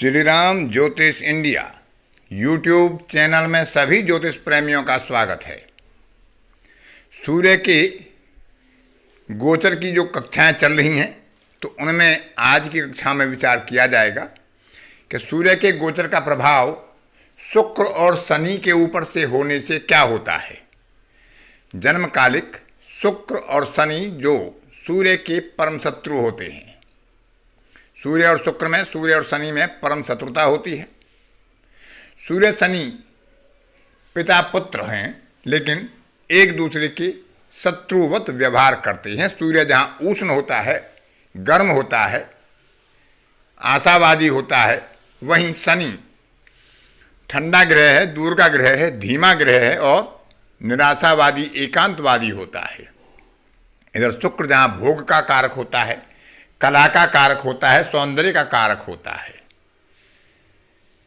श्री राम ज्योतिष India YouTube channel में सभी ज्योतिष प्रेमियों का स्वागत है। सूर्य के गोचर की जो कक्षाएं चल रही हैं तो उनमें आज की कक्षा में विचार किया जाएगा कि सूर्य के गोचर का प्रभाव शुक्र और शनि के ऊपर से होने से क्या होता है। जन्मकालिक शुक्र और शनि जो सूर्य के परम शत्रु होते हैं। सूर्य और शुक्र में, सूर्य और शनि में परम शत्रुता होती है। सूर्य शनि पिता पुत्र हैं, लेकिन एक दूसरे के शत्रुवत व्यवहार करते हैं। सूर्य जहाँ उष्ण होता है, गर्म होता है, आशावादी होता है, वहीं शनि ठंडा ग्रह है, दूर का ग्रह है, धीमा ग्रह है और निराशावादी, एकांतवादी होता है। इधर शुक्र जहाँ भोग का कारक होता है, कला का कारक होता है, सौंदर्य का कारक होता है,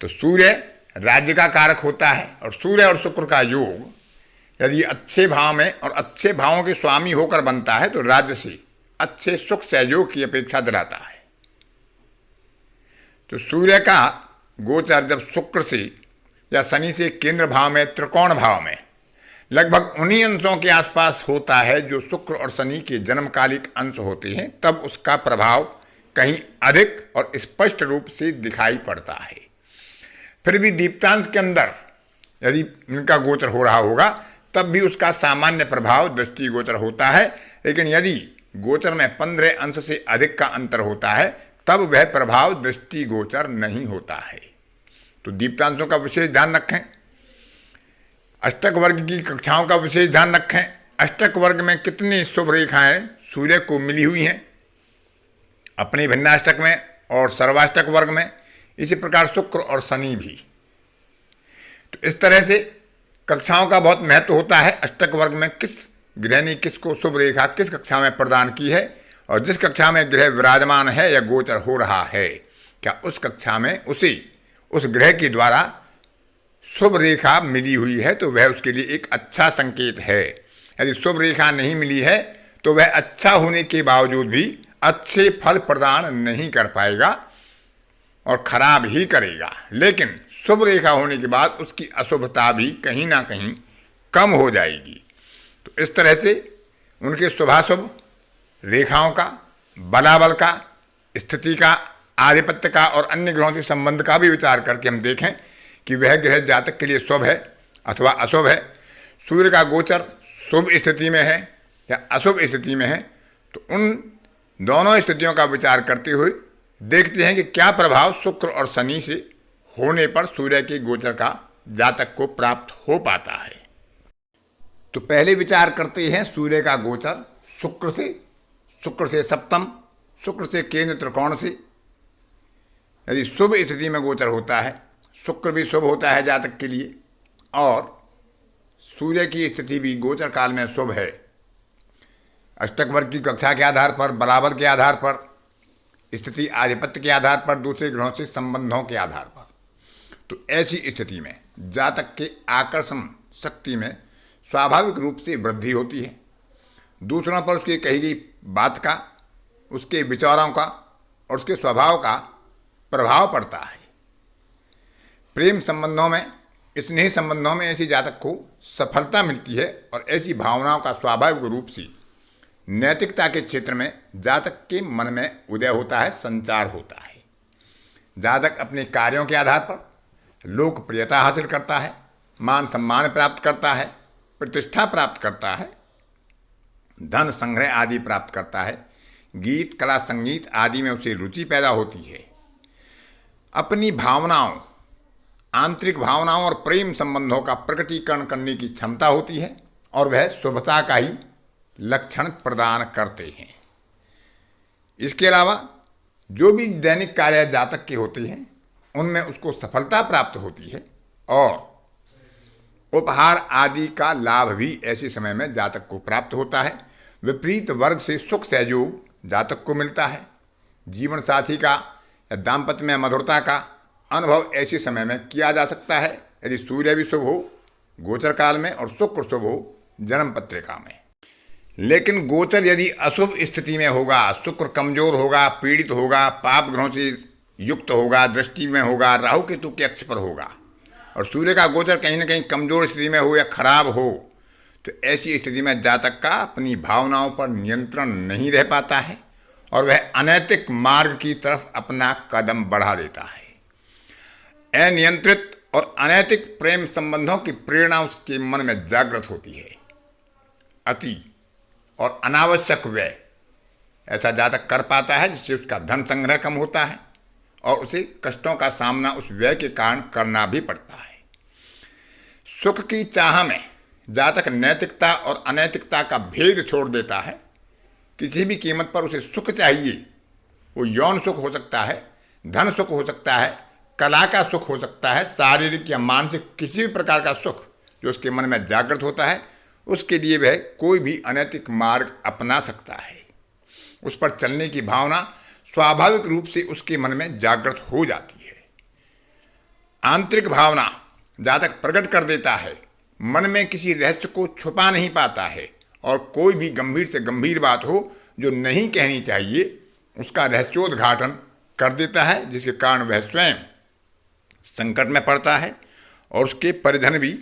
तो सूर्य राज्य का कारक होता है। और सूर्य और शुक्र का योग यदि अच्छे भाव में और अच्छे भावों के स्वामी होकर बनता है तो राज्य से अच्छे सुख सहयोग की अपेक्षा दिलाता है। तो सूर्य का गोचर जब शुक्र से या शनि से केंद्र भाव में, त्रिकोण भाव में लगभग उन्हीं अंशों के आसपास होता है जो शुक्र और शनि के जन्मकालिक अंश होते हैं, तब उसका प्रभाव कहीं अधिक और स्पष्ट रूप से दिखाई पड़ता है। फिर भी दीप्तांश के अंदर यदि इनका गोचर हो रहा होगा तब भी उसका सामान्य प्रभाव दृष्टि गोचर होता है, लेकिन यदि गोचर में 15 अंश से अधिक का अंतर होता है तब वह प्रभाव दृष्टि गोचर नहीं होता है। तो दीप्तांशों का विशेष ध्यान रखें। अष्टक वर्ग की कक्षाओं का विशेष ध्यान रखें। अष्टक वर्ग में कितनी शुभ रेखाएं सूर्य को मिली हुई हैं अपनी भिन्नाष्टक में और सर्वाष्टक वर्ग में, इसी प्रकार शुक्र और शनि भी। तो इस तरह से कक्षाओं का बहुत महत्व होता है। अष्टक वर्ग में किस ग्रह ने किसको शुभ रेखा किस कक्षा में प्रदान की है और जिस कक्षा में ग्रह विराजमान है या गोचर हो रहा है, क्या उस कक्षा में उस ग्रह के द्वारा शुभ रेखा मिली हुई है तो वह उसके लिए एक अच्छा संकेत है। यदि शुभ रेखा नहीं मिली है तो वह अच्छा होने के बावजूद भी अच्छे फल प्रदान नहीं कर पाएगा और खराब ही करेगा। लेकिन शुभ रेखा होने के बाद उसकी अशुभता भी कहीं ना कहीं कम हो जाएगी। तो इस तरह से उनके शुभाशुभ रेखाओं का, बलाबल का, स्थिति का, आधिपत्य का और अन्य ग्रहों से संबंध का भी विचार करके हम देखें कि वह ग्रह जातक के लिए शुभ है अथवा अशुभ है। सूर्य का गोचर शुभ स्थिति में है या अशुभ स्थिति में है, तो उन दोनों स्थितियों का विचार करते हुए देखते हैं कि क्या प्रभाव शुक्र और शनि से होने पर सूर्य के गोचर का जातक को प्राप्त हो पाता है। तो पहले विचार करते हैं सूर्य का गोचर शुक्र से सप्तम, शुक्र से केंद्र त्रिकोण से यदि शुभ स्थिति में गोचर होता है, शुक्र भी शुभ होता है जातक के लिए और सूर्य की स्थिति भी गोचर काल में शुभ है। अष्टक वर्ग की कक्षा के आधार पर, बलाबल के आधार पर, स्थिति आधिपत्य के आधार पर, दूसरे ग्रहों से संबंधों के आधार पर, तो ऐसी स्थिति में जातक के आकर्षण शक्ति में स्वाभाविक रूप से वृद्धि होती है। दूसरों पर उसकी कही गई बात का, उसके विचारों का और उसके स्वभाव का प्रभाव पड़ता है। प्रेम संबंधों में, स्नेह संबंधों में ऐसी जातक को सफलता मिलती है और ऐसी भावनाओं का स्वाभाविक रूप से नैतिकता के क्षेत्र में जातक के मन में उदय होता है, संचार होता है। जातक अपने कार्यों के आधार पर लोकप्रियता हासिल करता है, मान सम्मान प्राप्त करता है, प्रतिष्ठा प्राप्त करता है, धन संग्रह आदि प्राप्त करता है। गीत, कला, संगीत आदि में उसे रुचि पैदा होती है। अपनी भावनाओं, आंतरिक भावनाओं और प्रेम संबंधों का प्रकटीकरण करने की क्षमता होती है और वह शुभता का ही लक्षण प्रदान करते हैं। इसके अलावा जो भी दैनिक कार्य जातक के होते हैं उनमें उसको सफलता प्राप्त होती है और उपहार आदि का लाभ भी ऐसे समय में जातक को प्राप्त होता है। विपरीत वर्ग से सुख सहयोग जातक को मिलता है। जीवन साथी का या दाम्पत्य में मधुरता का अनुभव ऐसे समय में किया जा सकता है यदि सूर्य भी शुभ हो गोचर काल में और शुक्र शुभ हो जन्म पत्रिका में। लेकिन गोचर यदि अशुभ स्थिति में होगा, शुक्र कमजोर होगा, पीड़ित होगा, पाप ग्रहों से युक्त होगा, दृष्टि में होगा, राहु केतु के अक्ष पर होगा, और सूर्य का गोचर कहीं ना कहीं कमजोर स्थिति में हो या खराब हो, तो ऐसी स्थिति में जातक का अपनी भावनाओं पर नियंत्रण नहीं रह पाता है और वह अनैतिक मार्ग की तरफ अपना कदम बढ़ा देता है। अनियंत्रित और अनैतिक प्रेम संबंधों की प्रेरणा उसके मन में जागृत होती है। अति और अनावश्यक व्यय ऐसा जातक कर पाता है, जिससे उसका धन संग्रह कम होता है और उसे कष्टों का सामना उस व्यय के कारण करना भी पड़ता है। सुख की चाह में जातक नैतिकता और अनैतिकता का भेद छोड़ देता है। किसी भी कीमत पर उसे सुख चाहिए, वो यौन सुख हो सकता है, धन सुख हो सकता है, कला का सुख हो सकता है, शारीरिक या मानसिक किसी भी प्रकार का सुख जो उसके मन में जागृत होता है, उसके लिए वह कोई भी अनैतिक मार्ग अपना सकता है। उस पर चलने की भावना स्वाभाविक रूप से उसके मन में जागृत हो जाती है। आंतरिक भावना जातक प्रकट कर देता है, मन में किसी रहस्य को छुपा नहीं पाता है और कोई भी गंभीर से गंभीर बात हो जो नहीं कहनी चाहिए उसका रहस्योद्घाटन कर देता है, जिसके कारण वह स्वयं संकट में पड़ता है और उसके परिजन भी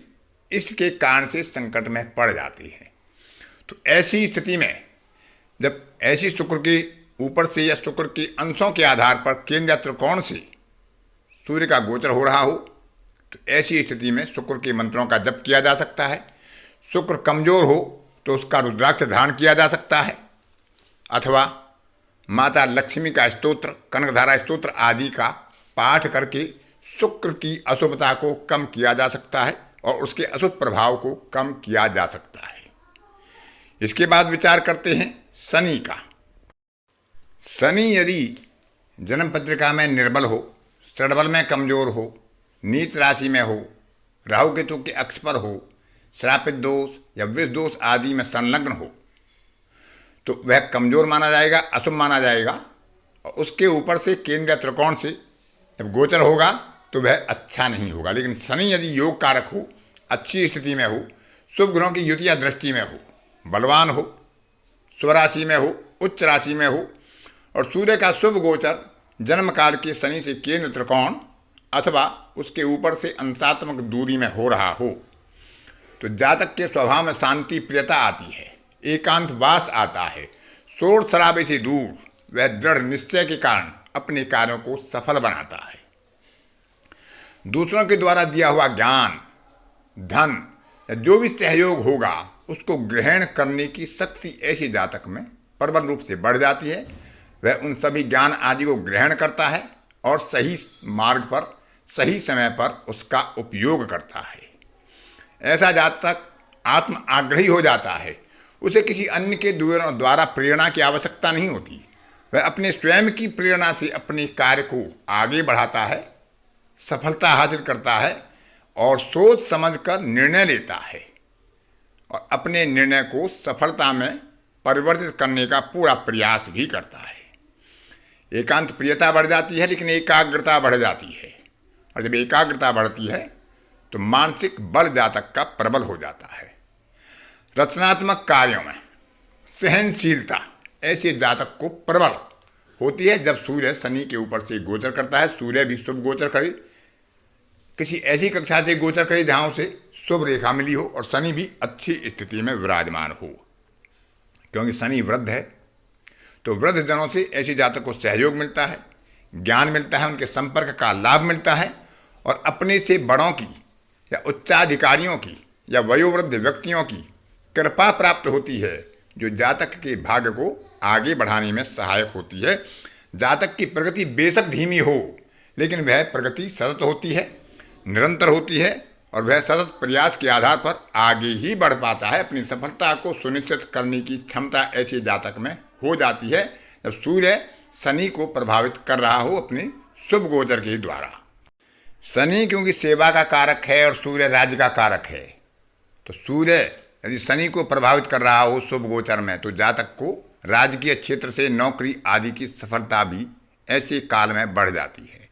इसके कारण से संकट में पड़ जाती है। तो ऐसी स्थिति में जब ऐसी शुक्र के ऊपर से या शुक्र के अंशों के आधार पर केंद्र या त्रिकोण से सूर्य का गोचर हो रहा हो, तो ऐसी स्थिति में शुक्र के मंत्रों का जप किया जा सकता है। शुक्र कमजोर हो तो उसका रुद्राक्ष धारण किया जा सकता है, अथवा माता लक्ष्मी का स्तोत्र, कनकधारा स्तोत्र आदि का पाठ करके शुक्र की अशुभता को कम किया जा सकता है और उसके अशुभ प्रभाव को कम किया जा सकता है। इसके बाद विचार करते हैं शनि का। शनि यदि जन्म पत्रिका में निर्बल हो, षड्बल में कमजोर हो, नीच राशि में हो, राहु केतु के अक्ष पर हो, श्रापित दोष या विष दोष आदि में संलग्न हो, तो वह कमजोर माना जाएगा, अशुभ माना जाएगा। और उसके ऊपर से केंद्र त्रिकोण से जब गोचर होगा तो वह अच्छा नहीं होगा। लेकिन शनि यदि योग कारक हो, अच्छी स्थिति में हो, शुभ ग्रहों की युति या दृष्टि में हो, बलवान हो, स्वराशि में हो, उच्च राशि में हो और सूर्य का शुभ गोचर जन्म काल के शनि से केंद्र त्रिकोण अथवा उसके ऊपर से अंशात्मक दूरी में हो रहा हो, तो जातक के स्वभाव में शांति प्रियता आती है, एकांत वास आता है, शोर शराबे से दूर वह दृढ़ निश्चय के कारण अपने कार्यों को सफल बनाता है। दूसरों के द्वारा दिया हुआ ज्ञान, धन या जो भी सहयोग होगा उसको ग्रहण करने की शक्ति ऐसे जातक में प्रबल रूप से बढ़ जाती है। वह उन सभी ज्ञान आदि को ग्रहण करता है और सही मार्ग पर सही समय पर उसका उपयोग करता है। ऐसा जातक आत्म आग्रही हो जाता है, उसे किसी अन्य के द्वारा प्रेरणा की आवश्यकता नहीं होती। वह अपने स्वयं की प्रेरणा से अपने कार्य को आगे बढ़ाता है, सफलता हासिल करता है और सोच समझकर निर्णय लेता है और अपने निर्णय को सफलता में परिवर्तित करने का पूरा प्रयास भी करता है। एकांत प्रियता बढ़ जाती है, लेकिन एकाग्रता बढ़ जाती है और जब एकाग्रता बढ़ती है तो मानसिक बल जातक का प्रबल हो जाता है। रचनात्मक कार्यों में सहनशीलता ऐसे जातक को प्रबल होती है जब सूर्य शनि के ऊपर से गोचर करता है। सूर्य भी शुभ गोचर करे, किसी ऐसी कक्षा से गोचर करे जहाँ उसे शुभ रेखा मिली हो और शनि भी अच्छी स्थिति में विराजमान हो, क्योंकि शनि वृद्ध है। तो वृद्ध जनों से ऐसे जातक को सहयोग मिलता है, ज्ञान मिलता है, उनके संपर्क का लाभ मिलता है और अपने से बड़ों की या उच्चाधिकारियों की या वयोवृद्ध व्यक्तियों की कृपा प्राप्त होती है, जो जातक के भाग्य को आगे बढ़ाने में सहायक होती है। जातक की प्रगति बेशक धीमी हो, लेकिन वह प्रगति सतत होती है, निरंतर होती है और वह सतत प्रयास के आधार पर आगे ही बढ़ पाता है। अपनी सफलता को सुनिश्चित करने की क्षमता ऐसे जातक में हो जाती है जब सूर्य शनि को प्रभावित कर रहा हो अपने शुभ गोचर के द्वारा। शनि क्योंकि सेवा का कारक है और सूर्य राज्य का कारक है, तो सूर्य यदि शनि को प्रभावित कर रहा हो शुभ गोचर में, तो जातक को राजकीय क्षेत्र से नौकरी आदि की सफलता भी ऐसे काल में बढ़ जाती है।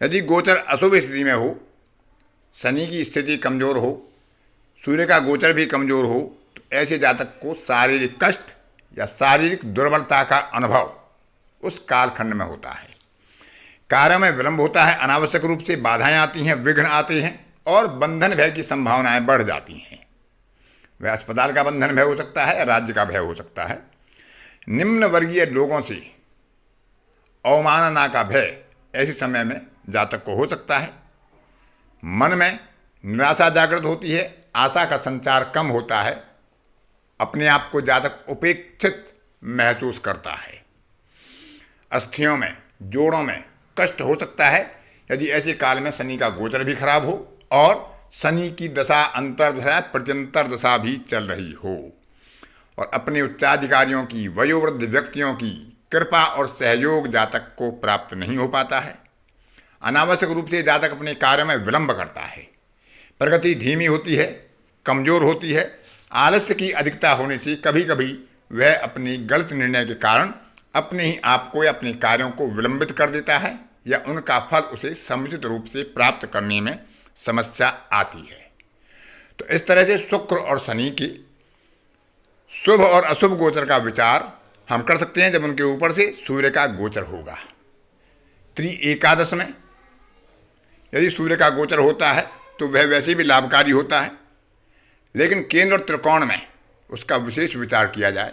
यदि गोचर अशुभ स्थिति में हो, शनि की स्थिति कमजोर हो, सूर्य का गोचर भी कमजोर हो, तो ऐसे जातक को शारीरिक कष्ट या शारीरिक दुर्बलता का अनुभव उस कालखंड में होता है। कार्य में विलंब होता है, अनावश्यक रूप से बाधाएं आती हैं, विघ्न आते हैं और बंधन भय की संभावनाएं बढ़ जाती हैं। वह अस्पताल का बंधन भय हो सकता है या राज्य का भय हो सकता है। निम्न वर्गीय लोगों से अवमानना का भय ऐसे समय में जातक को हो सकता है। मन में निराशा जागृत होती है, आशा का संचार कम होता है, अपने आप को जातक उपेक्षित महसूस करता है। अस्थियों में, जोड़ों में कष्ट हो सकता है यदि ऐसे काल में शनि का गोचर भी खराब हो और शनि की दशा अंतर्दशा प्रत्यंतर दशा भी चल रही हो और अपने उच्चाधिकारियों की, वयोवृद्ध व्यक्तियों की कृपा और सहयोग जातक को प्राप्त नहीं हो पाता है। अनावश्यक रूप से जातक अपने कार्य में विलंब करता है, प्रगति धीमी होती है, कमजोर होती है। आलस्य की अधिकता होने से कभी कभी वह अपनी गलत निर्णय के कारण अपने ही आप को या अपने कार्यों को विलंबित कर देता है या उनका फल उसे समुचित रूप से प्राप्त करने में समस्या आती है। तो इस तरह से शुक्र और शनि की शुभ और अशुभ गोचर का विचार हम कर सकते हैं जब उनके ऊपर से सूर्य का गोचर होगा। एकादश में यदि सूर्य का गोचर होता है तो वह वैसे भी लाभकारी होता है, लेकिन केंद्र और त्रिकोण में उसका विशेष विचार किया जाए,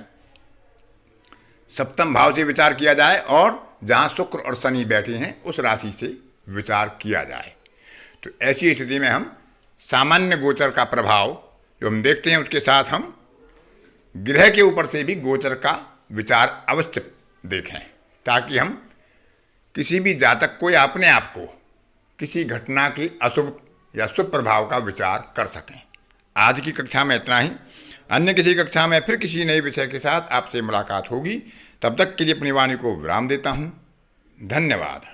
सप्तम भाव से विचार किया जाए और जहाँ शुक्र और शनि बैठे हैं उस राशि से विचार किया जाए। तो ऐसी स्थिति में हम सामान्य गोचर का प्रभाव जो हम देखते हैं उसके साथ हम ग्रह के ऊपर से भी गोचर का विचार अवश्य देखें, ताकि हम किसी भी जातक को या अपने आप को किसी घटना के अशुभ या शुभ प्रभाव का विचार कर सकें। आज की कक्षा में इतना ही। अन्य किसी कक्षा में फिर किसी नए विषय के साथ आपसे मुलाकात होगी। तब तक के लिए अपनी वाणी को विराम देता हूँ। धन्यवाद।